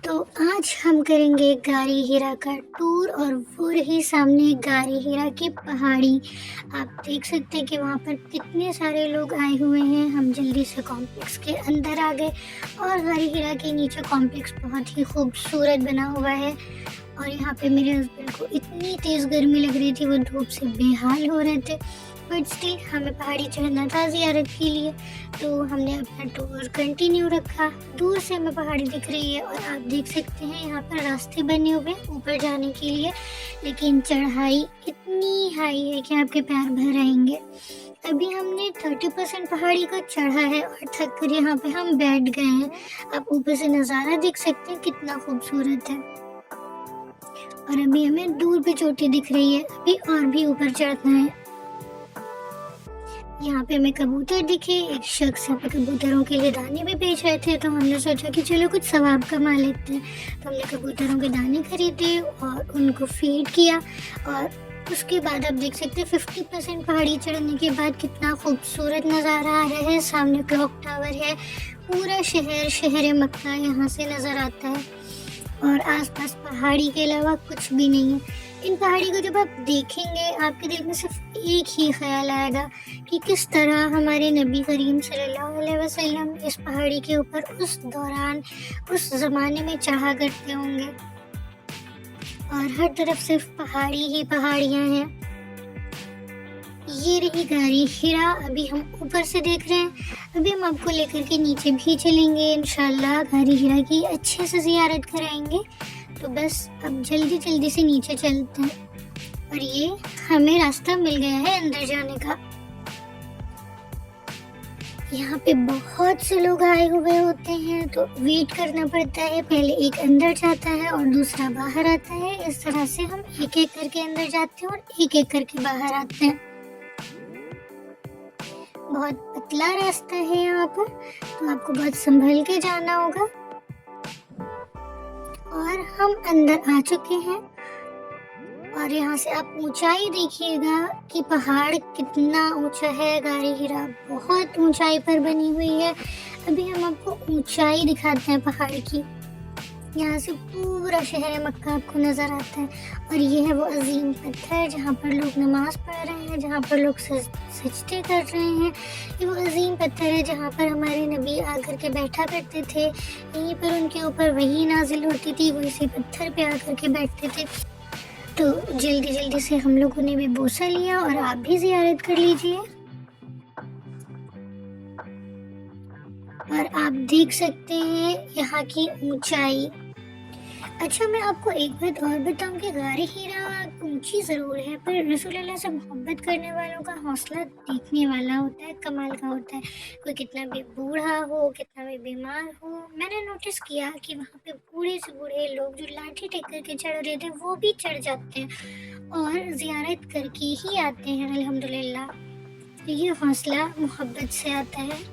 तो आज हम करेंगे गारी हीरा का टूर और वो रही सामने गारी हीरा की पहाड़ी। आप देख सकते हैं कि वहाँ पर कितने सारे लोग आए हुए हैं। हम जल्दी से कॉम्प्लेक्स के अंदर आ गए और गारी हीरा के नीचे कॉम्प्लेक्स बहुत ही खूबसूरत बना हुआ है। और यहाँ पे मेरे हस्बैंड को इतनी तेज़ गर्मी लग रही थी, वो धूप से बेहाल हो रहे थे, बट स्टिल हमें पहाड़ी चढ़ना था ज़ियारत के लिए, तो हमने अपना टूर कंटिन्यू रखा। दूर से हमें पहाड़ी दिख रही है और आप देख सकते हैं यहाँ पर रास्ते बने हुए हैं ऊपर जाने के लिए, लेकिन चढ़ाई इतनी हाई है कि आपके पैर भर आएंगे। अभी हमने 30% पहाड़ी को चढ़ा है और थक कर यहाँ पे हम बैठ गए हैं। आप ऊपर से नज़ारा देख सकते हैं कितना खूबसूरत है। और अभी हमें दूर पे चोटी दिख रही है, अभी और भी ऊपर चढ़ना है। यहाँ पे हमें कबूतर दिखे, एक शख्स यहाँ पे कबूतरों के लिए दाने भी बेच रहे थे, तो हमने सोचा कि चलो कुछ सवाब कमा लेते हैं। तो हमने कबूतरों के दाने खरीदे और उनको फीड किया। और उसके बाद आप देख सकते हैं 50% पहाड़ी चढ़ने के बाद कितना खूबसूरत नज़ारा आ रहा है। सामने क्लॉक टावर है, पूरा शहर मक्का यहाँ से नज़र आता है और आसपास पहाड़ी के अलावा कुछ भी नहीं है। इन पहाड़ी को जब आप देखेंगे आपके दिल में सिर्फ एक ही ख्याल आएगा कि किस तरह हमारे नबी करीम सल्लल्लाहु अलैहि वसल्लम इस पहाड़ी के ऊपर उस दौरान उस ज़माने में चढ़ा करते होंगे। और हर तरफ सिर्फ पहाड़ी ही पहाड़ियाँ हैं। ये रही गारी हीरा, अभी हम ऊपर से देख रहे हैं। अभी हम आपको लेकर के नीचे भी चलेंगे, इंशाल्लाह गारी हीरा की अच्छे से ज़ियारत कराएंगे। तो बस अब जल्दी से नीचे चलते हैं। और ये हमें रास्ता मिल गया है अंदर जाने का। यहाँ पे बहुत से लोग आए हुए होते हैं, तो वेट करना पड़ता है। पहले एक अंदर जाता है और दूसरा बाहर आता है। इस तरह से हम एक एक करके अंदर जाते हैं और एक एक करके बाहर आते हैं। बहुत पतला रास्ता है यहाँ पर, तो आपको बहुत संभल के जाना होगा। और हम अंदर आ चुके हैं और यहाँ से आप ऊंचाई देखिएगा कि पहाड़ कितना ऊंचा है। गारी हीरा बहुत ऊंचाई पर बनी हुई है। अभी हम आपको ऊंचाई दिखाते हैं पहाड़ की। यहाँ से पूरा शहर मक्का आपको नज़र आता है। और ये है वो अजीम पत्थर जहाँ पर लोग नमाज पढ़ रहे हैं, जहाँ पर लोग सजदे कर रहे हैं। ये वो अजीम पत्थर है जहाँ पर हमारे नबी आकर के बैठा करते थे। यहीं पर उनके ऊपर वही नाजिल होती थी, वो इसी पत्थर पे आकर के बैठते थे। तो जल्दी से हम लोगों ने भी बोसा लिया और आप भी ज़ियारत कर लीजिए। और आप देख सकते हैं यहाँ की ऊंचाई। अच्छा, मैं आपको एक बात और बताऊं कि गारी हीरा ऊंची ज़रूर है, पर रसूलुल्लाह से मोहब्बत करने वालों का हौसला देखने वाला होता है, कमाल का होता है। कोई कितना भी बूढ़ा हो, कितना भी बीमार हो, मैंने नोटिस किया कि वहाँ पे बूढ़े से बूढ़े लोग जो लाठी टेक करके चढ़ रहे थे वो भी चढ़ जाते हैं और ज़ियारत करके ही आते हैं अल्हम्दुलिल्लाह। ये हौसला मोहब्बत से आता है।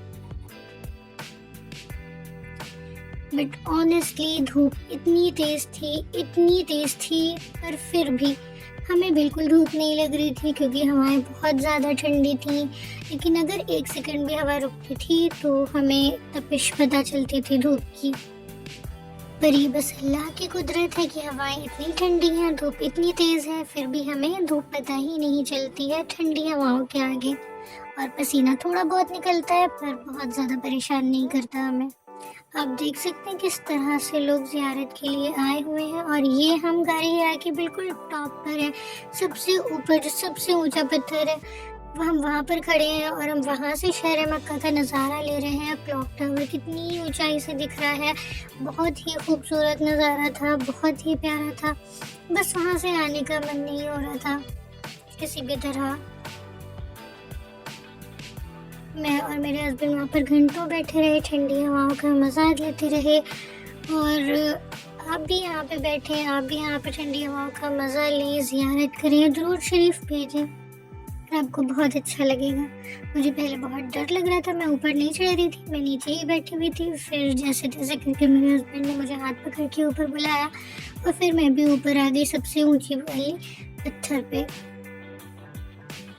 बट ऑनेस्टली धूप इतनी तेज़ थी, पर फिर भी हमें बिल्कुल धूप नहीं लग रही थी क्योंकि हवाएं बहुत ज़्यादा ठंडी थी। लेकिन अगर एक सेकंड भी हवा रुकती थी तो हमें तपिश पता चलती थी धूप की। पर ये बस अल्लाह की कुदरत है कि हवाएं इतनी ठंडी हैं, धूप इतनी तेज़ है, फिर भी हमें धूप पता ही नहीं चलती है ठंडी हवाओं के आगे। और पसीना थोड़ा बहुत निकलता है पर बहुत ज़्यादा परेशान नहीं करता हमें। आप देख सकते हैं किस तरह से लोग ज़ियारत के लिए आए हुए हैं। और ये हम गारी हीरा के बिल्कुल टॉप पर है, सबसे ऊपर जो सबसे ऊंचा पत्थर है, हम वहाँ पर खड़े हैं और हम वहाँ से शहर मक्का का नज़ारा ले रहे हैं। क्लॉक टावर कितनी ऊंचाई से दिख रहा है, बहुत ही खूबसूरत नज़ारा था, बहुत ही प्यारा था। बस वहाँ से आने का मन नहीं हो रहा था किसी भी तरह। मैं और मेरे हस्बैंड वहाँ पर घंटों बैठे रहे, ठंडी हवाओं का मज़ा लेते रहे। और आप भी यहाँ पे बैठे, आप भी यहाँ पे ठंडी हवाओं का मज़ा लें, ज़ियारत करें, दुरूद शरीफ भेजें, आपको बहुत अच्छा लगेगा। मुझे पहले बहुत डर लग रहा था, मैं ऊपर नहीं चढ़ रही थी, मैं नीचे ही बैठी हुई थी। फिर जैसे तैसे करके मेरे हस्बैंड ने मुझे हाथ पकड़ के ऊपर बुलाया और फिर मैं भी ऊपर आ गई सबसे ऊँची वाली पत्थर पे।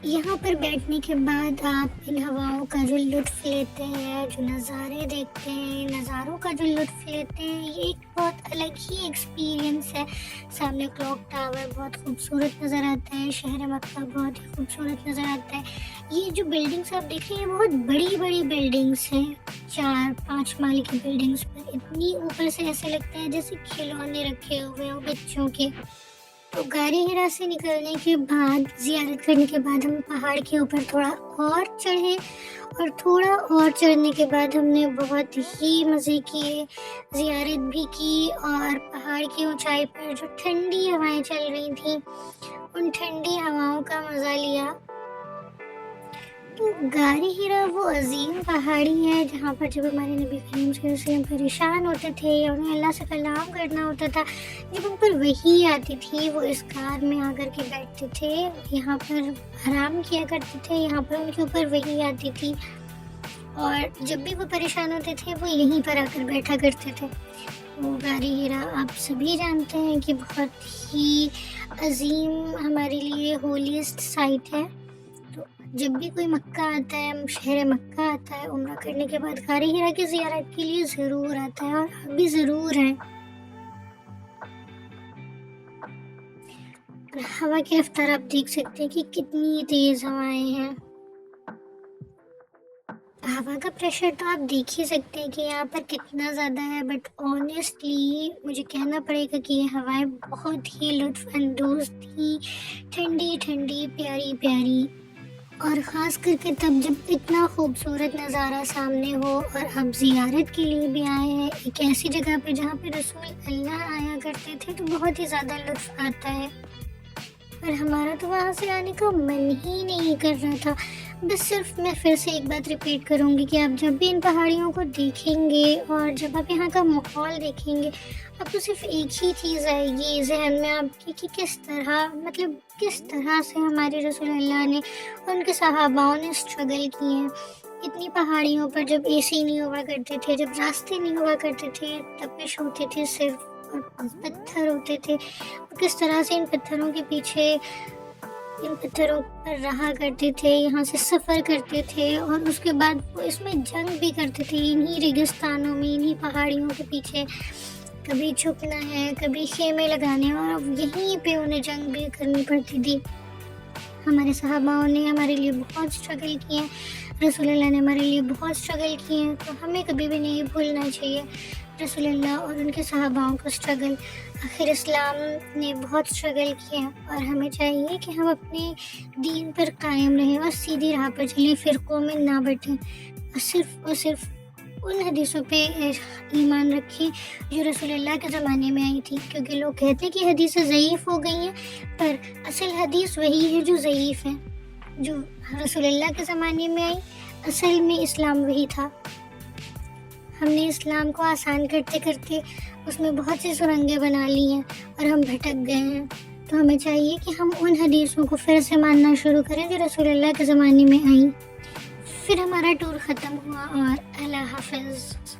यहाँ पर बैठने के बाद आप इन हवाओं का जो लुत्फ़ लेते हैं, जो नज़ारे देखते हैं, नज़ारों का जो लुत्फ़ लेते हैं, ये एक बहुत अलग ही एक्सपीरियंस है। सामने क्लॉक टावर बहुत खूबसूरत नज़र आता है, शहर मक्का बहुत ही खूबसूरत नज़र आता है। ये जो बिल्डिंग्स आप देख रहे हैं, बहुत बड़ी-बड़ी बिल्डिंग्स हैं, 4-5 माले की बिल्डिंग्स पर इतनी ऊपर से ऐसे लगता है जैसे खिलौने रखे हुए हों बच्चों के। तो गारी हिरा से निकलने के बाद, ज़ियारत करने के बाद हम पहाड़ के ऊपर थोड़ा और चढ़े और थोड़ा और चढ़ने के बाद हमने बहुत ही मज़े किए, ज़ियारत भी की और पहाड़ की ऊंचाई पर जो ठंडी हवाएं चल रही थीं, उन ठंडी हवाओं का मज़ा लिया। तो गारी हिरा वो अजीम पहाड़ी है जहाँ पर जब हमारे नबी करीम सल्लल्लाहु अलैहि वसल्लम परेशान होते थे या उन्हें अल्लाह से कलाम करना होता था, जब उन पर वही आती थी वो इस कार में आकर के बैठते थे, यहाँ पर आराम किया करते थे, यहाँ पर उनके ऊपर वही आती थी और जब भी वो परेशान होते थे वो यहीं पर आकर बैठा करते थे। वो गारी हिरा आप सभी जानते हैं कि बहुत ही अजीम हमारे लिए होलीस्ट साइट है। तो जब भी कोई मक्का आता है, शहर मक्का आता है, उम्रा करने के बाद गारी हिरा की ज़ियारत के लिए ज़रूर आता है और आप भी ज़रूर हैं। और हवा की रफ्तार आप देख सकते हैं कि कितनी तेज़ हवाएं हैं। हवा का प्रेशर तो आप देख ही सकते हैं कि यहाँ पर कितना ज़्यादा है, बट ऑनेस्टली मुझे कहना पड़ेगा कि ये हवाएं बहुत ही लुत्फ़अंदोज़ थी, ठंडी ठंडी, प्यारी प्यारी। और ख़ास करके तब जब इतना खूबसूरत नज़ारा सामने हो और आप ज़ियारत के लिए भी आए हैं एक ऐसी जगह पे जहाँ पे रसूल अल्लाह आया करते थे, तो बहुत ही ज़्यादा लुत्फ़ आता है। पर हमारा तो वहाँ से आने का मन ही नहीं कर रहा था। बस सिर्फ मैं फिर से एक बात रिपीट करूँगी कि आप जब भी इन पहाड़ियों को देखेंगे और जब आप यहाँ का माहौल देखेंगे, आपको सिर्फ एक ही चीज़ आएगी ज़हन में आपके कि किस तरह, मतलब किस तरह से हमारे रसूल अल्लाह ने, उनके सहाबाओं ने स्ट्रगल किए हैं। इतनी पहाड़ियों पर जब एसी नहीं हुआ करते थे, जब रास्ते नहीं हुआ करते थे, तपिश होती थी सिर्फ और पत्थर होते थे, किस तरह से इन पत्थरों पर रहा करते थे, यहाँ से सफ़र करते थे और उसके बाद वो इसमें जंग भी करते थे, इन्हीं रेगिस्तानों में, इन्हीं पहाड़ियों के पीछे। कभी छुपना है, कभी खेमे लगाने, और अब यहीं पे उन्हें जंग भी करनी पड़ती थी। हमारे सहाबाओं ने हमारे लिए बहुत स्ट्रगल किए हैं, रसूलुल्लाह ने हमारे लिए बहुत स्ट्रगल किए हैं, तो हमें कभी भी नहीं भूलना चाहिए रसूलुल्लाह और उनके सहाबाओं का स्ट्रगल। आखिर इस्लाम ने बहुत स्ट्रगल किया और हमें चाहिए कि हम अपने दीन पर कायम रहें और सीधी राह पर चलें, फ़िरक़ों में ना बटें और सिर्फ उन हदीसों पे ईमान रखें जो रसूलुल्लाह के ज़माने में आई थी, क्योंकि लोग कहते हैं कि हदीसें ज़ईफ़ हो गई हैं, पर असल हदीस वही है जो ज़ईफ़ है, जो रसूलुल्लाह के ज़माने में आई। असल में इस्लाम वही था। हमने इस्लाम को आसान करते करते उसमें बहुत सी सुरंगें बना ली हैं और हम भटक गए हैं। तो हमें चाहिए कि हम उन हदीसों को फिर से मानना शुरू करें जो रसूलुल्लाह के ज़माने में आई। फिर हमारा टूर ख़त्म हुआ और अल्लाह हाफ़िज़।